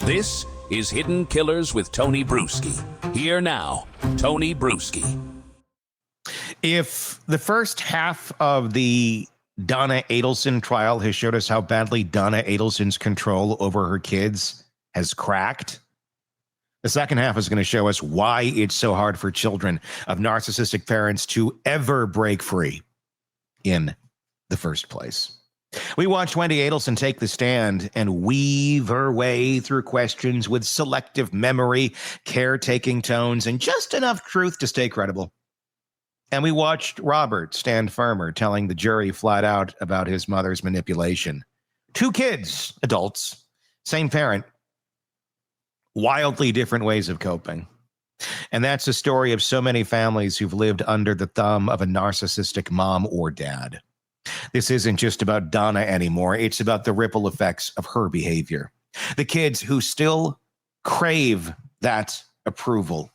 This is Hidden Killers with Tony Bruschi. Here now, Tony Bruschi. If the first half of the Donna Adelson trial has showed us how badly Donna Adelson's control over her kids has cracked, the second half is going to show us why it's so hard for children of narcissistic parents to ever break free in the first place. We watched Wendy Adelson take the stand and weave her way through questions with selective memory, caretaking tones, and just enough truth to stay credible. And we watched Robert stand firmer, telling the jury flat out about his mother's manipulation. 2 kids, adults, same parent, wildly different ways of coping. And that's the story of so many families who've lived under the thumb of a narcissistic mom or dad. This isn't just about Donna anymore. It's about the ripple effects of her behavior. The kids who still crave that approval.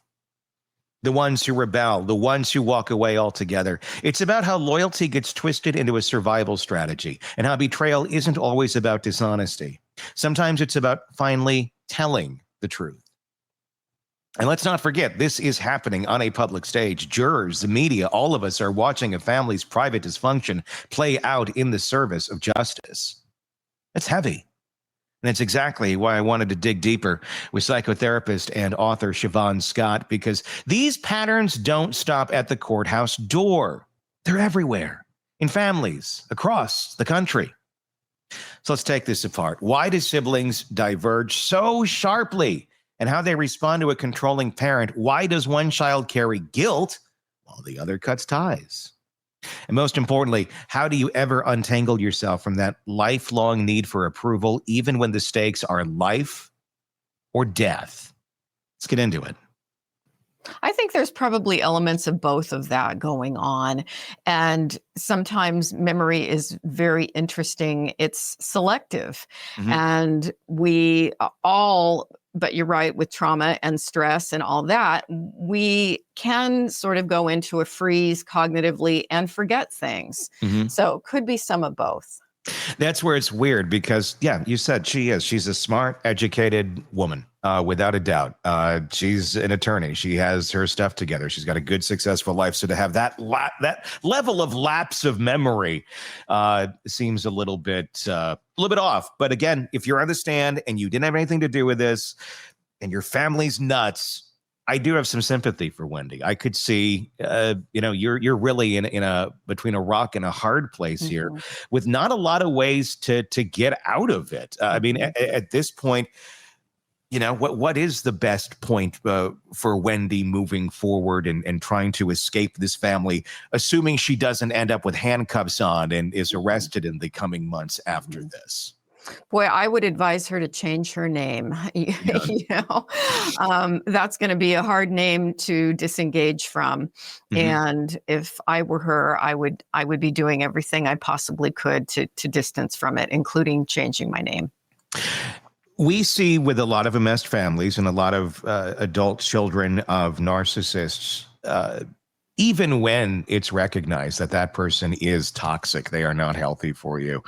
The ones who rebel, the ones who walk away altogether. It's about how loyalty gets twisted into a survival strategy and how betrayal isn't always about dishonesty. Sometimes it's about finally telling the truth. And let's not forget, this is happening on a public stage. Jurors, the media, all of us are watching a family's private dysfunction play out in the service of justice. It's heavy. And it's exactly why I wanted to dig deeper with psychotherapist and author Siobhan Scott, because these patterns don't stop at the courthouse door. They're everywhere, in families across the country. So let's take this apart. Why do siblings diverge so sharply? And how they respond to a controlling parent? Why does one child carry guilt while the other cuts ties? And most importantly, how do you ever untangle yourself from that lifelong need for approval, even when the stakes are life or death? Let's get into it. I think there's probably elements of both of that going on. And sometimes memory is very interesting. It's selective. Mm-hmm. And we all, but you're right, with trauma and stress and all that, we can sort of go into a freeze cognitively and forget things. Mm-hmm. So could be some of both. That's where it's weird because, yeah, you said she's a smart, educated woman, without a doubt. She's an attorney. She has her stuff together. She's got a good, successful life. So to have that level of lapse of memory seems a little bit off. But again, if you're on the stand and you didn't have anything to do with this and your family's nuts, I do have some sympathy for Wendy. I could see, you're really in a between a rock and a hard place mm-hmm. here, with not a lot of ways to get out of it. I mean, at this point, what is the best point for Wendy moving forward and trying to escape this family, assuming she doesn't end up with handcuffs on and is arrested in the coming months after this? Boy, I would advise her to change her name. Yeah. That's going to be a hard name to disengage from. Mm-hmm. And if I were her, I would be doing everything I possibly could to distance from it, including changing my name. We see with a lot of enmeshed families and a lot of adult children of narcissists, even when it's recognized that that person is toxic, they are not healthy for you,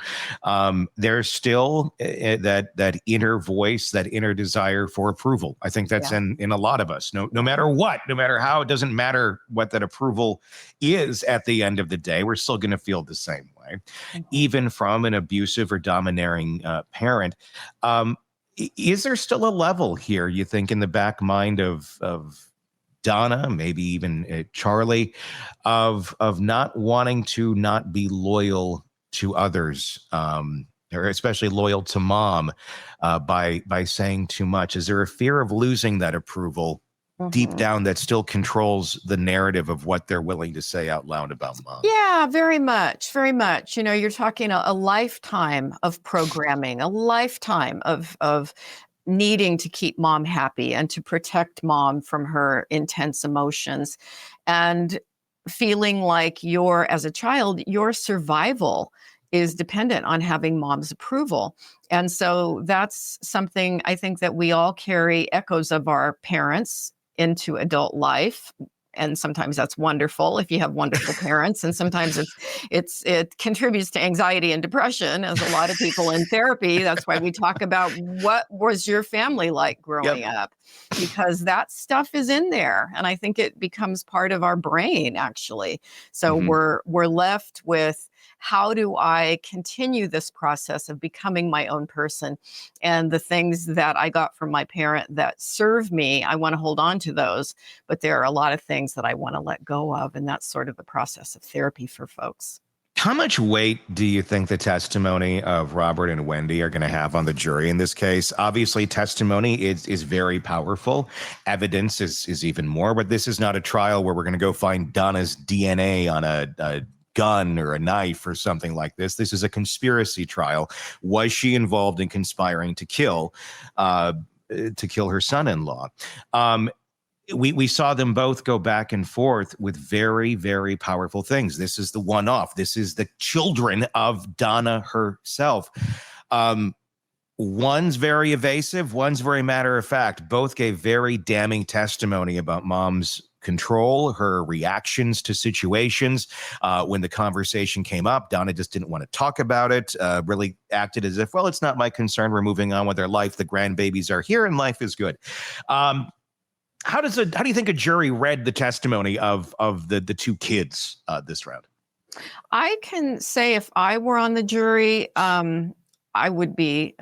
there's still that inner voice, that inner desire for approval. I think that's in a lot of us. No matter what, no matter how, it doesn't matter what that approval is at the end of the day, we're still going to feel the same way, mm-hmm. even from an abusive or domineering parent. Is there still a level here, you think, in the back mind of Donna, maybe even Charlie, of not wanting to not be loyal to others, or especially loyal to mom, by saying too much? Is there a fear of losing that approval mm-hmm. deep down that still controls the narrative of what they're willing to say out loud about mom? Yeah, very much, very much. You're talking a lifetime of programming, a lifetime of needing to keep mom happy and to protect mom from her intense emotions, and feeling like as a child, your survival is dependent on having mom's approval. And so that's something I think that we all carry echoes of our parents into adult life. and sometimes that's wonderful if you have wonderful parents, and sometimes it contributes to anxiety and depression, as a lot of people in therapy. That's why we talk about what was your family like growing up, because that stuff is in there, and I think it becomes part of our brain, actually. So we're left with, how do I continue this process of becoming my own person? And the things that I got from my parent that serve me, I want to hold on to those. But there are a lot of things that I want to let go of. And that's sort of the process of therapy for folks. How much weight do you think the testimony of Robert and Wendy are going to have on the jury in this case? Obviously, testimony is very powerful. Evidence is even more. But this is not a trial where we're going to go find Donna's DNA on a gun or a knife or something like this. This is a conspiracy trial. Was she involved in conspiring to kill her son-in-law? We saw them both go back and forth with very, very powerful things. This is the one-off. This is the children of Donna herself. One's very evasive. One's very matter of fact. Both gave very damning testimony about mom's control, her reactions to situations. When the conversation came up, Donna just didn't want to talk about it, really acted as if, well, it's not my concern. We're moving on with our life. The grandbabies are here and life is good. How do you think a jury read the testimony of the two kids this round? I can say, if I were on the jury, I would be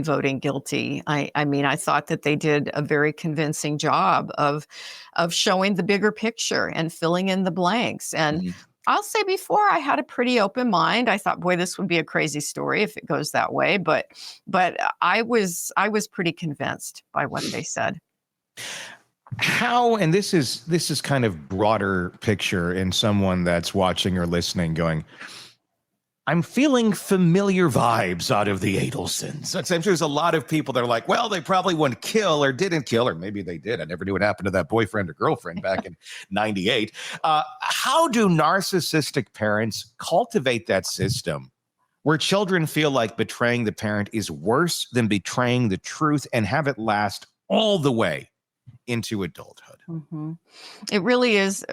voting guilty. I mean, I thought that they did a very convincing job of showing the bigger picture and filling in the blanks. And I'll say, before, I had a pretty open mind. I thought, boy, this would be a crazy story if it goes that way. But I was pretty convinced by what they said. How, and this is kind of broader picture in someone that's watching or listening going, I'm feeling familiar vibes out of the Adelsons. There's a lot of people that are like, well, they probably wouldn't kill or didn't kill, or maybe they did. I never knew what happened to that boyfriend or girlfriend back in 98. How do narcissistic parents cultivate that system where children feel like betraying the parent is worse than betraying the truth, and have it last all the way into adulthood? It really is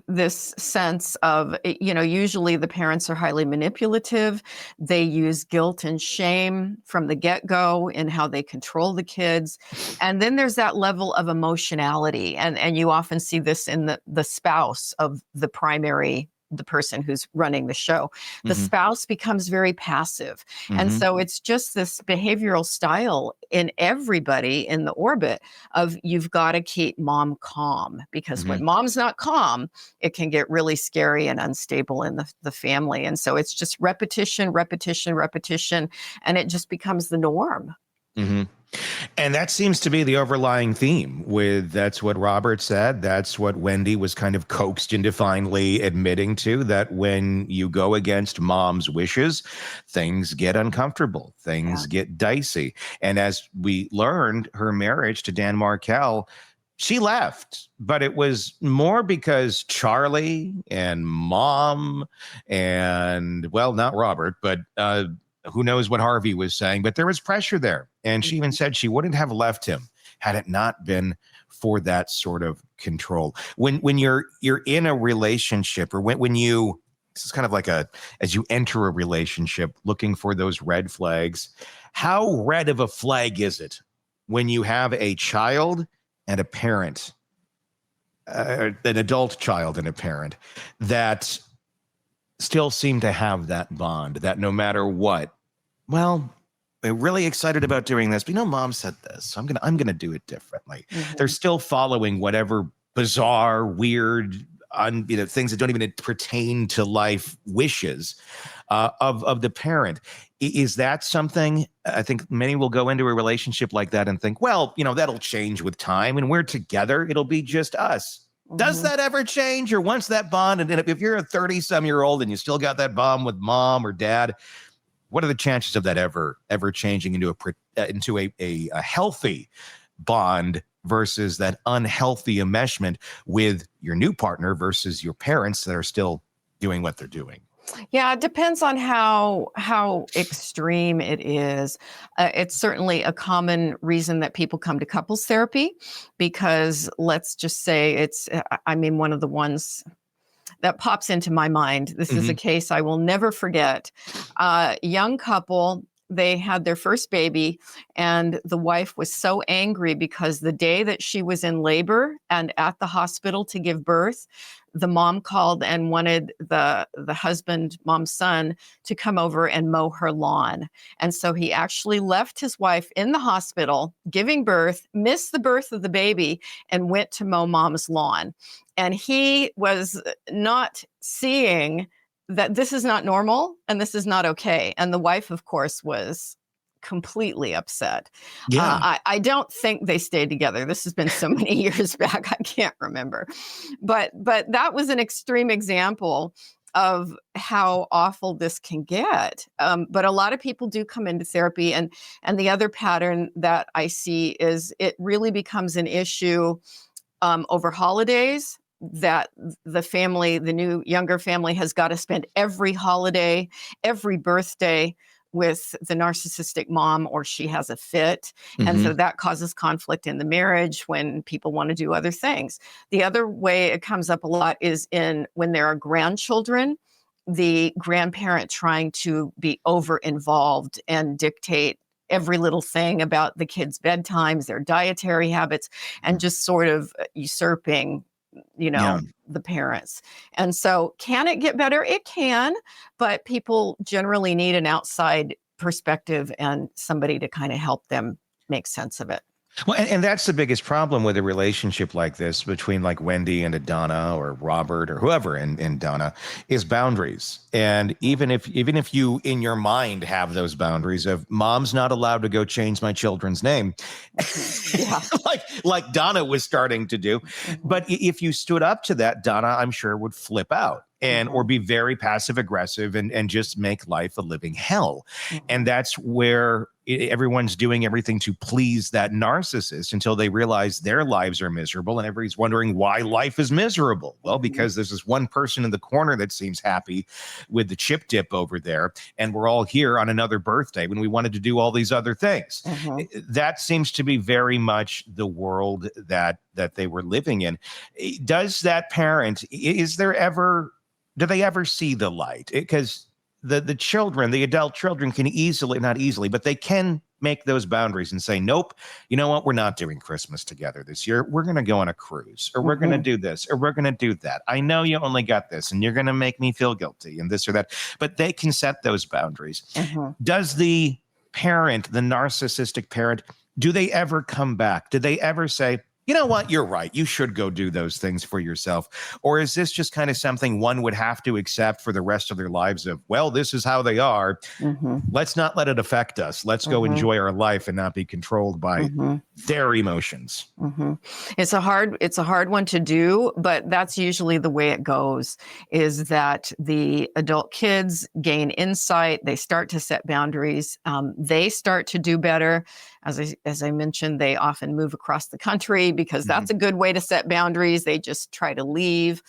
this sense of, usually the parents are highly manipulative. They use guilt and shame from the get-go in how they control the kids. And then there's that level of emotionality. And you often see this in the spouse of the person who's running the show. The spouse becomes very passive. And so it's just this behavioral style in everybody in the orbit of, you've got to keep mom calm, because when mom's not calm, it can get really scary and unstable in the family. And so it's just repetition, and it just becomes the norm. And that seems to be the overlying theme that's what Robert said. That's what Wendy was kind of coaxed into finally admitting to, that when you go against mom's wishes, things get uncomfortable, things get dicey. And as we learned, her marriage to Dan Markel, she left, but it was more because Charlie and mom and, well, not Robert, but who knows what Harvey was saying, but there was pressure there. And she even said she wouldn't have left him had it not been for that sort of control. When you're in a relationship, or when you, this is kind of like as you enter a relationship looking for those red flags, how red of a flag is it when you have a child and a parent, an adult child and a parent, that still seem to have that bond, that no matter what, well, they're really excited about doing this, but mom said this, so I'm gonna do it differently. They're still following whatever bizarre, weird, things that don't even pertain to life wishes of the parent. Is that something? I think many will go into a relationship like that and think, well, that'll change with time, and we're together, it'll be just us. Does that ever change? Or once that bond, and if you're a 30-some-year-old and you still got that bond with mom or dad, what are the chances of that ever changing into a healthy bond versus that unhealthy enmeshment with your new partner versus your parents that are still doing what they're doing? Yeah, it depends on how extreme it is. It's certainly a common reason that people come to couples therapy, because let's just say I mean, one of the ones that pops into my mind. This is a case I will never forget. Young couple, they had their first baby, and the wife was so angry because the day that she was in labor and at the hospital to give birth, the mom called and wanted the husband, mom's son, to come over and mow her lawn. And so he actually left his wife in the hospital giving birth, missed the birth of the baby, and went to mow mom's lawn. And he was not seeing that this is not normal and this is not okay. And the wife, of course, was completely upset. Yeah. I don't think they stayed together. This has been so many years back, I can't remember. But that was an extreme example of how awful this can get. But a lot of people do come into therapy, and the other pattern that I see is it really becomes an issue over holidays, that the new younger family has got to spend every holiday, every birthday with the narcissistic mom, or she has a fit. And so that causes conflict in the marriage when people want to do other things. The other way it comes up a lot is when there are grandchildren, the grandparent trying to be over involved and dictate every little thing about the kids' bedtimes, their dietary habits, and just sort of usurping the parents. And so can it get better? It can, but people generally need an outside perspective and somebody to kind of help them make sense of it. Well, and that's the biggest problem with a relationship like this between like Wendy and Donna, or Robert, or whoever in Donna, is boundaries. And even if you in your mind have those boundaries of mom's not allowed to go change my children's name, Yeah. like Donna was starting to do. But if you stood up to that, Donna, I'm sure, would flip out or be very passive aggressive and just make life a living hell. And that's where everyone's doing everything to please that narcissist until they realize their lives are miserable, and everybody's wondering why life is miserable. Well, because there's this one person in the corner that seems happy with the chip dip over there, and we're all here on another birthday when we wanted to do all these other things. That seems to be very much the world that they were living in. Does that parent, do they ever see the light? Because the children, the adult children, can not easily, but they can make those boundaries and say, nope, you know what? We're not doing Christmas together this year. We're going to go on a cruise, or we're going to do this, or we're going to do that. I know you only got this, and you're going to make me feel guilty and this or that, but they can set those boundaries. Does the parent, the narcissistic parent, do they ever come back? Do they ever say, you know what, you're right, you should go do those things for yourself? Or is this just kind of something one would have to accept for the rest of their lives of, well, this is how they are. Let's not let it affect us. Let's go enjoy our life and not be controlled by their emotions. It's a hard one to do, but that's usually the way it goes, is that the adult kids gain insight. They start to set boundaries. They start to do better. As I mentioned, they often move across the country because that's a good way to set boundaries. They just try to leave.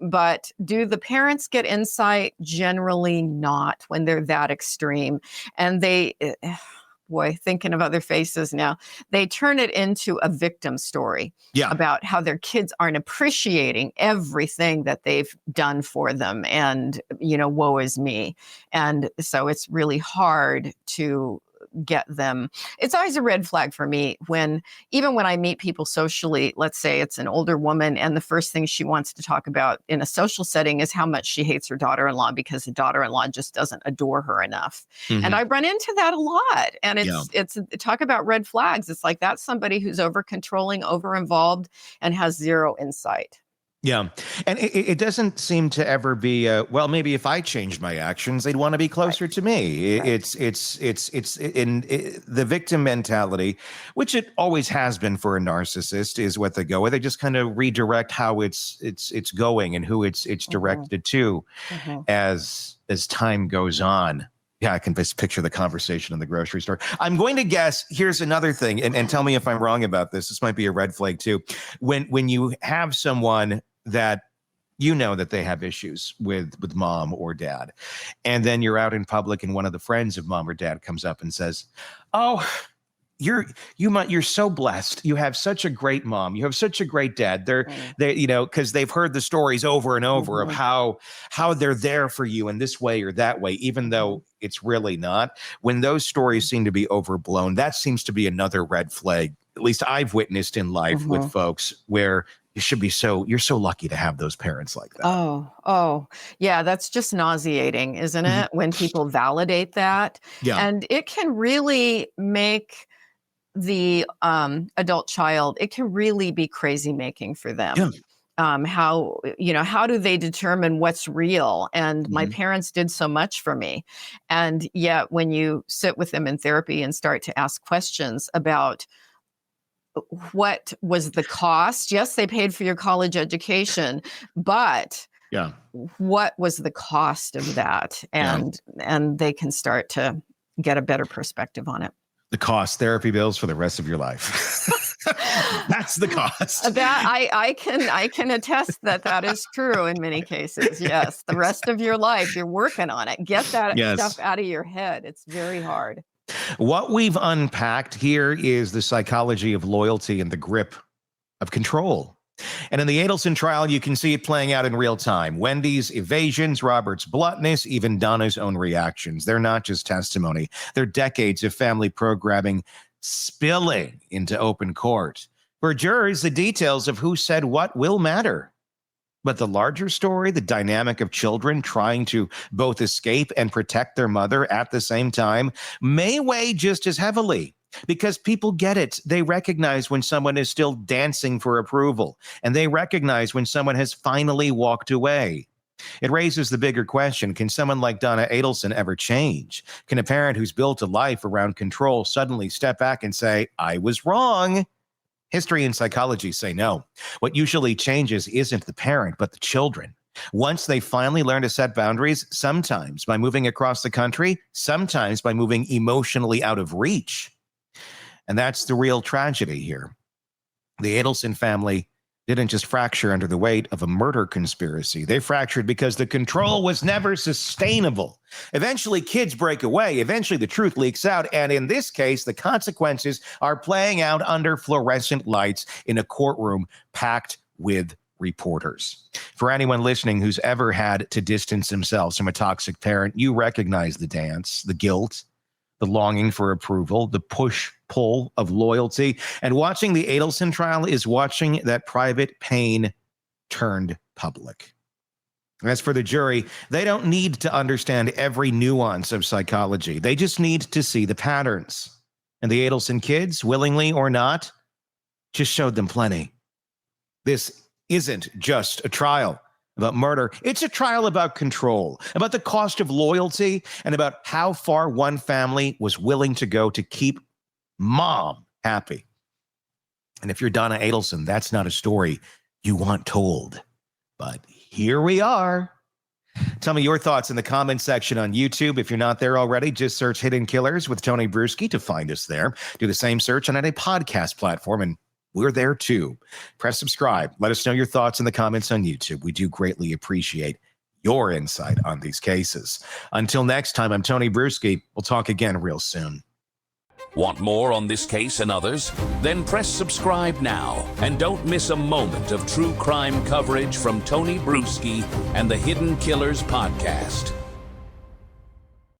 But do the parents get insight? Generally not, when they're that extreme. And thinking of other faces now, they turn it into a victim story about how their kids aren't appreciating everything that they've done for them. And, woe is me. And so it's really hard to get them. It's always a red flag for me even when I meet people socially. Let's say it's an older woman, and the first thing she wants to talk about in a social setting is how much she hates her daughter-in-law because the daughter-in-law just doesn't adore her enough. And I run into that a lot. And it's talk about red flags. It's like, that's somebody who's over controlling, over involved, and has zero insight. Yeah. And it doesn't seem to ever be, well, maybe if I changed my actions, they'd want to be closer to me. It's in the victim mentality, which it always has been for a narcissist, is what they go with. They just kind of redirect how it's going and who it's directed to as time goes on. Yeah, I can just picture the conversation in the grocery store. I'm going to guess, here's another thing, and tell me if I'm wrong about this. This might be a red flag too. When you have someone that you know that they have issues with mom or dad. And then you're out in public and one of the friends of mom or dad comes up and says, oh, you're so blessed. You have such a great mom. You have such a great dad. They because they've heard the stories over and over of how they're there for you in this way or that way, even though it's really not. When those stories seem to be overblown, that seems to be another red flag. At least I've witnessed in life with folks where you're so lucky to have those parents like that. Oh, yeah, that's just nauseating, isn't it? When people validate that. Yeah. And it can really make the adult child, it can really be crazy making for them. Yeah. How do they determine what's real? And my parents did so much for me. And yet when you sit with them in therapy and start to ask questions about what was the cost? Yes, they paid for your college education, but what was the cost of that? And they can start to get a better perspective on it. The cost, therapy bills for the rest of your life. That's the cost. That I can attest that is true in many cases. Yes, the rest of your life, you're working on it. Get that stuff out of your head. It's very hard. What we've unpacked here is the psychology of loyalty and the grip of control. And in the Adelson trial, you can see it playing out in real time. Wendy's evasions, Robert's bluntness, even Donna's own reactions. They're not just testimony. They're decades of family programming spilling into open court. For jurors, the details of who said what will matter. But the larger story, the dynamic of children trying to both escape and protect their mother at the same time, may weigh just as heavily. Because people get it. They recognize when someone is still dancing for approval, and they recognize when someone has finally walked away. It raises the bigger question, can someone like Donna Adelson ever change? Can a parent who's built a life around control suddenly step back and say, I was wrong? History and psychology say no. What usually changes isn't the parent, but the children. Once they finally learn to set boundaries, sometimes by moving across the country, sometimes by moving emotionally out of reach. And that's the real tragedy here. The Adelson family didn't just fracture under the weight of a murder conspiracy. They fractured because the control was never sustainable. Eventually, kids break away. Eventually, the truth leaks out. And in this case, the consequences are playing out under fluorescent lights in a courtroom packed with reporters. For anyone listening who's ever had to distance themselves from a toxic parent, you recognize the dance, the guilt, the longing for approval, the push-pull of loyalty. And watching the Adelson trial is watching that private pain turned public. As for the jury, they don't need to understand every nuance of psychology. They just need to see the patterns. And the Adelson kids, willingly or not, just showed them plenty. This isn't just a trial about murder. It's a trial about control, about the cost of loyalty, and about how far one family was willing to go to keep mom happy. And if you're Donna Adelson, that's not a story you want told. But here we are. Tell me your thoughts in the comments section on YouTube. If you're not there already, just search Hidden Killers with Tony Bruschi to find us there. Do the same search on any podcast platform, and we're there too. Press subscribe. Let us know your thoughts in the comments on YouTube. We do greatly appreciate your insight on these cases. Until next time, I'm Tony Bruschi. We'll talk again real soon. Want more on this case and others? Then press subscribe now and don't miss a moment of true crime coverage from Tony Bruschi and the Hidden Killers podcast.